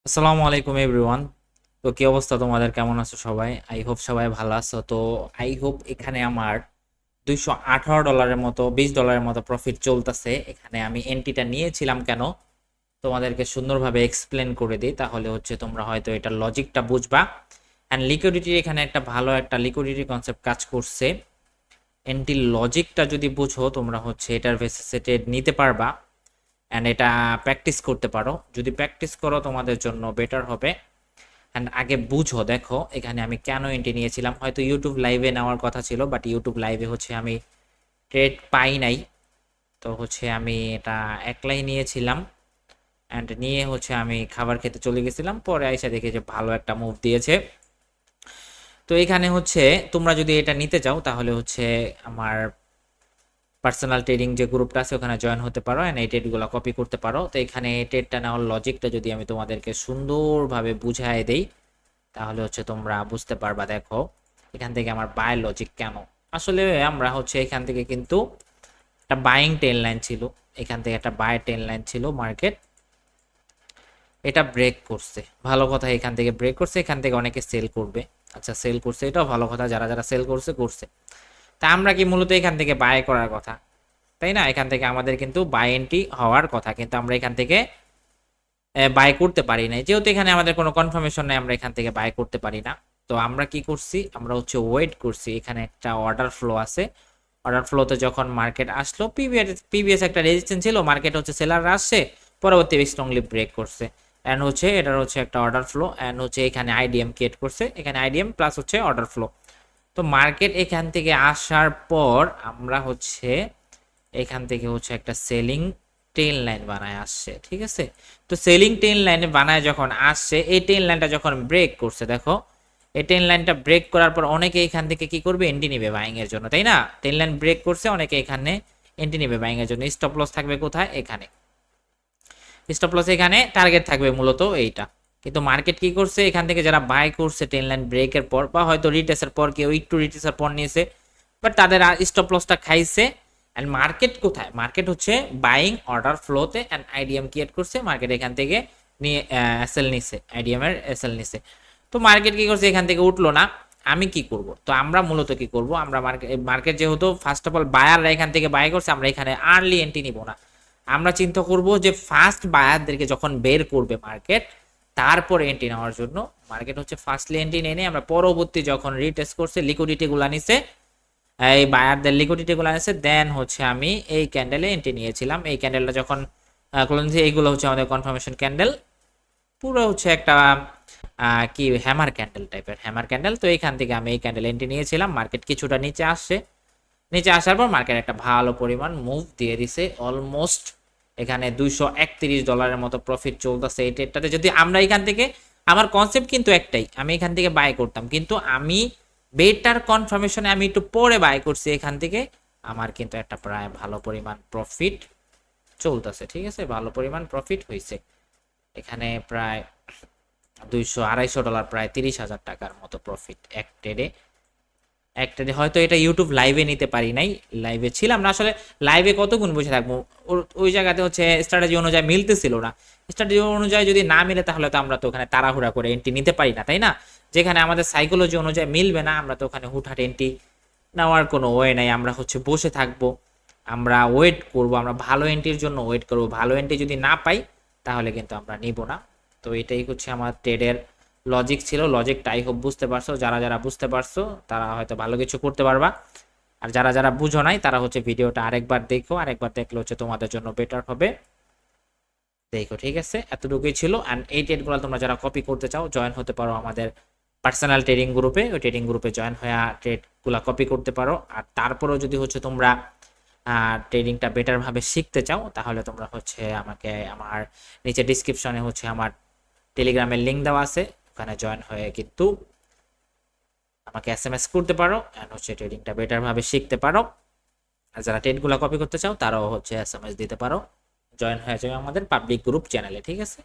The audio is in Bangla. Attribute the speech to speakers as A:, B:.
A: আসসালামু আলাইকুম এভরিওয়ান। তো কি অবস্থা তোমাদের, কেমন আছো সবাই? আই হোপ সবাই ভালো আছো। তো আই হোপ এখানে আমার $218 মতো $20 মতো প্রফিট চলতেছে। এখানে আমি এন্ট্রিটা নিয়েছিলাম কেন তোমাদেরকে সুন্দরভাবে এক্সপ্লেন করে দিই, তাহলে হচ্ছে তোমরা হয়তো এটা লজিকটা বুঝবা। অ্যান্ড লিকুইডিটির এখানে একটা ভালো একটা লিকুইডিটি কনসেপ্ট কাজ করছে। এন্ট্রি লজিকটা যদি বুঝো তোমরা হচ্ছে এটার বেসিসে ট্রেড নিতে পারবা। অ্যান্ড এটা প্র্যাকটিস করতে পারো, যদি প্র্যাকটিস করো তোমাদের জন্য বেটার হবে। অ্যান্ড আগে বুঝো, দেখো এখানে আমি কেন এন্ট্রি নিয়েছিলাম। হয়তো ইউটিউব লাইভে নেওয়ার কথা ছিল, বাট ইউটিউব লাইভে হচ্ছে আমি ট্রেড পাই নাই। তো হচ্ছে আমি এটা একলাই নিয়েছিলাম। অ্যান্ড নিয়ে হচ্ছে আমি খাবার খেতে চলে গেছিলাম, পরে আইসা দেখি যে ভালো একটা মুভ দিয়েছে। তো এখানে হচ্ছে তোমরা যদি এটা নিতে চাও তাহলে হচ্ছে আমার পার্সোনাল ট্রেডিং যে গ্রুপটা আছে ওখানে জয়েন হতে পারো, এন্ড এই ট্রেডগুলো কপি করতে পারো। তো এখানে ট্রেডটা নেওয়ার লজিকটা যদি আমি তোমাদেরকে সুন্দরভাবে বুঝাই দেই তাহলে হচ্ছে তোমরা বুঝতে পারবা। দেখো এখান থেকে আমার বাই লজিক কেন। আসলে আমরা হচ্ছে এখান থেকে কিন্তু একটা বাইং টেন লাইন ছিল, এখান থেকে একটা বাই টেন লাইন ছিল মার্কেট, এটা ব্রেক করছে, ভালো কথা। এখান থেকে ব্রেক করছে, এখান থেকে অনেকে সেল করবে। আচ্ছা, সেল করছে, এটাও ভালো কথা, যারা যারা সেল করছে করছে। তা আমরা কি মূলত এখান থেকে বাই করার কথা, তাই না? এখান থেকে আমাদের কিন্তু বাই এন্ট্রি হওয়ার কথা, কিন্তু আমরা এখান থেকে বাই করতে পারি না, যেহেতু এখানে আমাদের কোনো কনফার্মেশন নেই, আমরা এখান থেকে বাই করতে পারি না। তো আমরা কি করছি, আমরা হচ্ছে ওয়েট করছি। এখানে একটা অর্ডার ফ্লো আছে, অর্ডার ফ্লোতে যখন মার্কেট আসলো, পিভিএস একটা রেজিস্ট্যান্স ছিল, মার্কেট হচ্ছে সেলার আসছে, পরবর্তী স্ট্রংলি ব্রেক করছে। এন্ড হচ্ছে এটার হচ্ছে একটা অর্ডার ফ্লো, এন্ড হচ্ছে এখানে আইডিএম ক্রিয়েট করছে, এখানে আইডিএম প্লাস হচ্ছে অর্ডার ফ্লো। তো মার্কেট এখান থেকে আসার পর আমরা হচ্ছে এখান থেকে হচ্ছে একটা সেলিং টেন লাইন বানায় আসছে, ঠিক আছে? তো সেলিং টেন লাইনে বানায় যখন আসছে, এই টেন লাইনটা যখন ব্রেক করছে, দেখো এই টেন লাইনটা ব্রেক করার পর অনেকে এখান থেকে কি করবে, এন্ট্রি নিবে বাইং এর জন্য, তাই না? টেন লাইন ব্রেক করছে, অনেকে এখানে এন্ট্রি নিবে বাইং এর জন্য। স্টপ লস থাকবে কোথায়? এখানে স্টপ লস, এখানে টার্গেট থাকবে মূলত এইটা। কিন্তু মার্কেট কি করছে, এখান থেকে যারা বাই করছে টেন লাইন ব্রেকের পর, বা হয়তো রিটেসের পর, কেউ একটু রিটেসের পর নিয়েছে, বাট তাদের স্টপ লসটা খাইছে। অ্যান্ড মার্কেট কোথায়? মার্কেট হচ্ছে বাইং অর্ডার ফ্লোতে, অ্যান্ড আইডিএম ক্রিয়েট করছে, মার্কেট এখান থেকে নিয়ে এসএল নিছে, আইডিএম এর এসএল নিছে। তো মার্কেট কি করছে, এখান থেকে উঠলো না। আমি কি করব? তো আমরা মূলত কি করব, আমরা মার্কেট যেহেতু ফার্স্ট অফ অল বায়াররা এখান থেকে বাই করছে, আমরা এখানে আর্লি এন্ট্রি নিব না। আমরা চিন্তা করব যে ফার্স্ট বায়ারদেরকে যখন বের করবে মার্কেট, তারপরে এন্ট্রি নেওয়ার জন্য। মার্কেট হচ্ছে ফার্স্টলি এন্ট্রি নিয়ে আমরা পরবর্তী যখন রিটেস্ট করছে, লিকুইডিটি গুলা নিছে, এই বায়ারদের লিকুইডিটি গুলো আছে, দেন হচ্ছে আমি এই ক্যান্ডেলে এন্ট্রি নিয়েছিলাম। এই ক্যান্ডেলটা যখন ক্লোজ, এইগুলো হচ্ছে আমাদের কনফার্মেশন ক্যান্ডেল, পুরো হচ্ছে একটা কি হ্যামার ক্যান্ডেল টাইপের, হ্যামার ক্যান্ডেল। তো এইখান থেকে আমি এই ক্যান্ডেল এন্ট্রি নিয়েছিলাম। মার্কেট কিছুটা নিচে আসছে, নিচে আসার পর মার্কেট একটা ভালো পরিমাণ মুভ দিয়ে দিছে, অলমোস্ট এখানে $231 মতো প্রফিট চলতেছে এই ট্রেডটাতে। যদি আমরা এখান থেকে, আমার কনসেপ্ট কিন্তু একটাই, আমি এখান থেকে বাই করতাম, কিন্তু আমি বেটার কনফার্মেশনে আমি একটু পরে বাই করছি এখান থেকে। আমার কিন্তু একটা প্রায় ভালো পরিমাণ প্রফিট চলতেছে, ঠিক আছে? ভালো পরিমাণ প্রফিট হয়েছে এখানে, প্রায় $200-250, প্রায় $30,000 মতো প্রফিট এক ট্রেডে। একটা হয়তো এটা ইউটিউব লাইভে নিতে পারি নাই, লাইভে ছিলাম না আসলে। লাইভে কতক্ষণ বসে থাকবো, ওই জায়গাতে হচ্ছে স্ট্র্যাটেজি অনুযায়ী মিলতেছিল না। স্ট্র্যাটেজি অনুযায়ী যদি না মিলে তাহলে তো আমরা তো ওখানে তাড়াহুড়া করে এন্ট্রি নিতে পারি না, তাই না? যেখানে আমাদের সাইকোলজি অনুযায়ী মিলবে না, আমরা তো ওখানে হুটহাট এন্ট্রি নেওয়ার কোনো ওয়ে নাই। আমরা হচ্ছে বসে থাকবো, আমরা ওয়েট করব, আমরা ভালো এন্ট্রির জন্য ওয়েট করব। ভালো এন্ট্রি যদি না পাই তাহলে কিন্তু আমরা নিব না। তো এটাই হচ্ছে আমার ট্রেডের লজিক ছিল। লজিকটা আই হোপ বুঝতে পারছো, যারা যারা বুঝতে পারছো তারা হয়তো ভালো কিছু করতে পারবা। আর যারা যারা বুঝো নাই তারা হচ্ছে ভিডিওটা আরেকবার দেখো, আরেকবার দেখলে হচ্ছে তোমাদের জন্য বেটার হবে। দেখো, ঠিক আছে? এতটুকুই ছিল। অ্যান্ড এই ট্রেডগুলো তোমরা যারা কপি করতে চাও জয়েন হতে পারো আমাদের পার্সোনাল ট্রেডিং গ্রুপে। ওই ট্রেডিং গ্রুপে জয়েন হয়ে ট্রেডগুলো কপি করতে পারো। আর তারপরেও যদি হচ্ছে তোমরা ট্রেডিংটা বেটার ভাবে শিখতে চাও তাহলে তোমরা হচ্ছে আমাকে, আমার নিচে ডিসক্রিপশনে হচ্ছে আমার টেলিগ্রামের লিঙ্ক দেওয়া আছে, ওখানে জয়েন হয়ে কিন্তু আমাকে এসএমএস করতে পারো, এন্ড হচ্ছে ট্রেডিংটা বেটার ভাবে শিখতে পারো। আর যারা ট্রেডগুলো কপি করতে চাও তারাও হচ্ছে এসএমএস দিতে পারো, জয়েন হয়ে যাবে আমাদের পাবলিক গ্রুপ চ্যানেলে, ঠিক আছে?